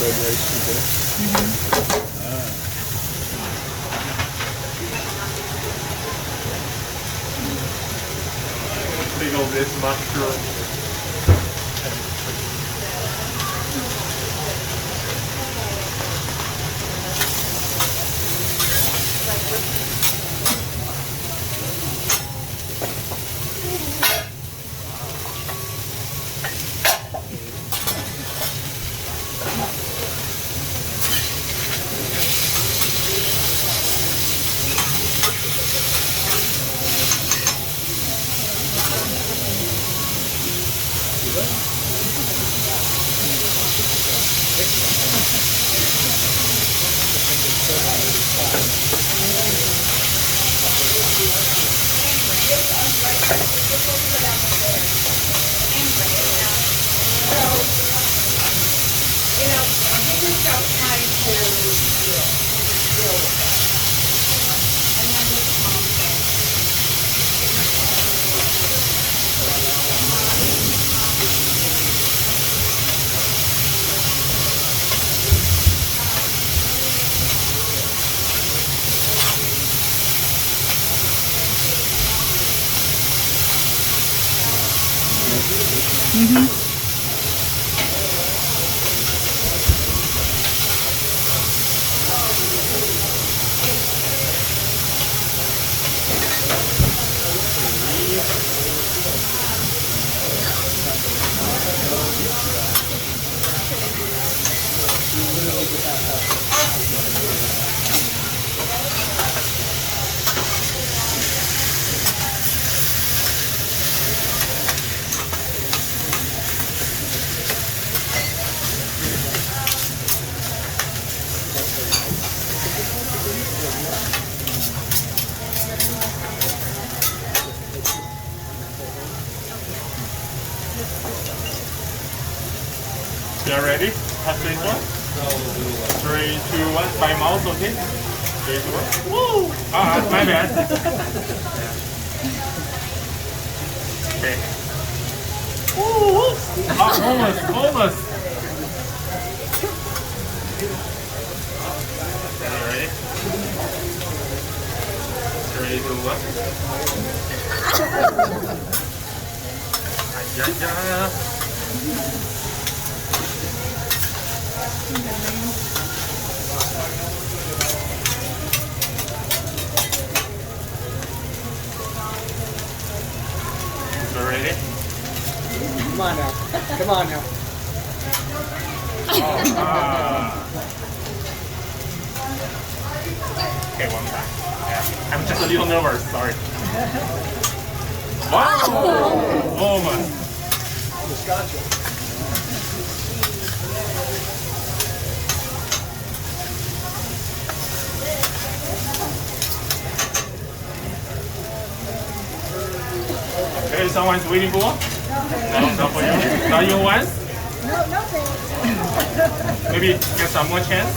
fried rice is there. Big of this mushroom. You are ready? Have this one? 3, 2, 1. By mouth, okay? 3, 2, 1. Woo! My bad. Okay. Woo! Almost. You ready? 3, 2, 1. Ready? Come on now. Come on now. Okay, one time. Yeah. I'm just a little nervous, sorry. Wow! Almost. Okay, someone's waiting for? No, not for you. Not you once? No, nothing. Maybe get some more chance?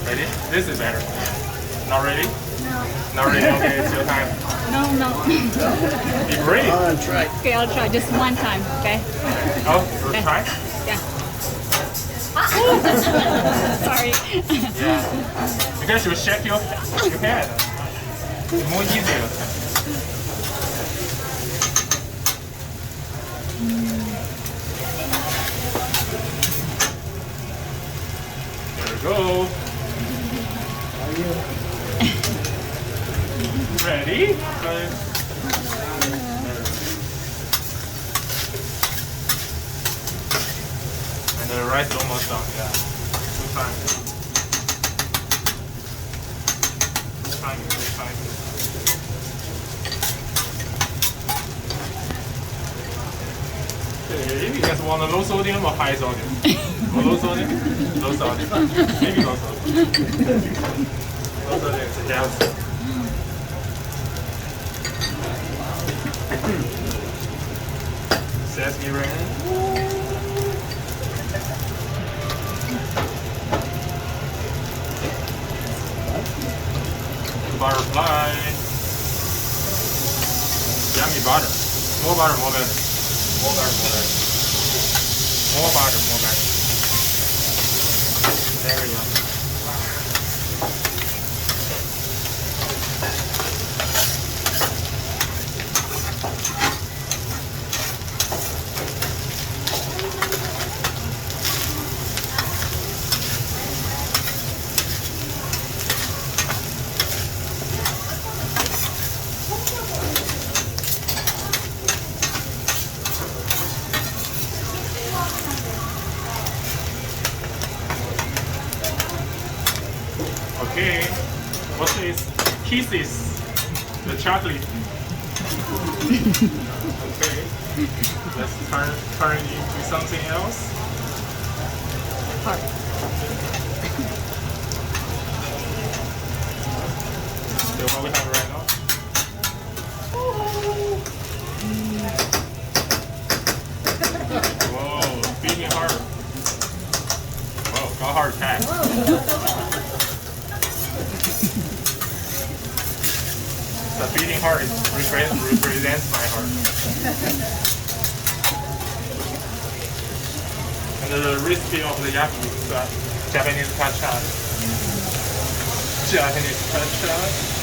Ready? This is better. Not ready? No. Not ready? Okay, it's your time. No. Be brave. Come on, try. Okay, I'll try just one time, okay? Oh, first Okay. try? Yeah. Sorry. Yeah. You guys should shake your head. It's more easier. There we go. Ready? And the rice is almost done, yeah. Good time. Good time. Okay, you guys want a low sodium or high sodium? Or low sodium? Low sodium. Maybe low sodium. Low sodium is healthy. Sesame rain. Butterfly. Yummy butter. More butter, more better. More butter, more better. More butter, more better. There we go. Okay, what is kisses? The chocolate. Okay, let's turn it into something else. Heart. So what we have right now. Whoa, beating heart. Whoa, got heart attack. The beating heart represents my heart. And the recipe of the yaki is Japanese kacha. Japanese kacha.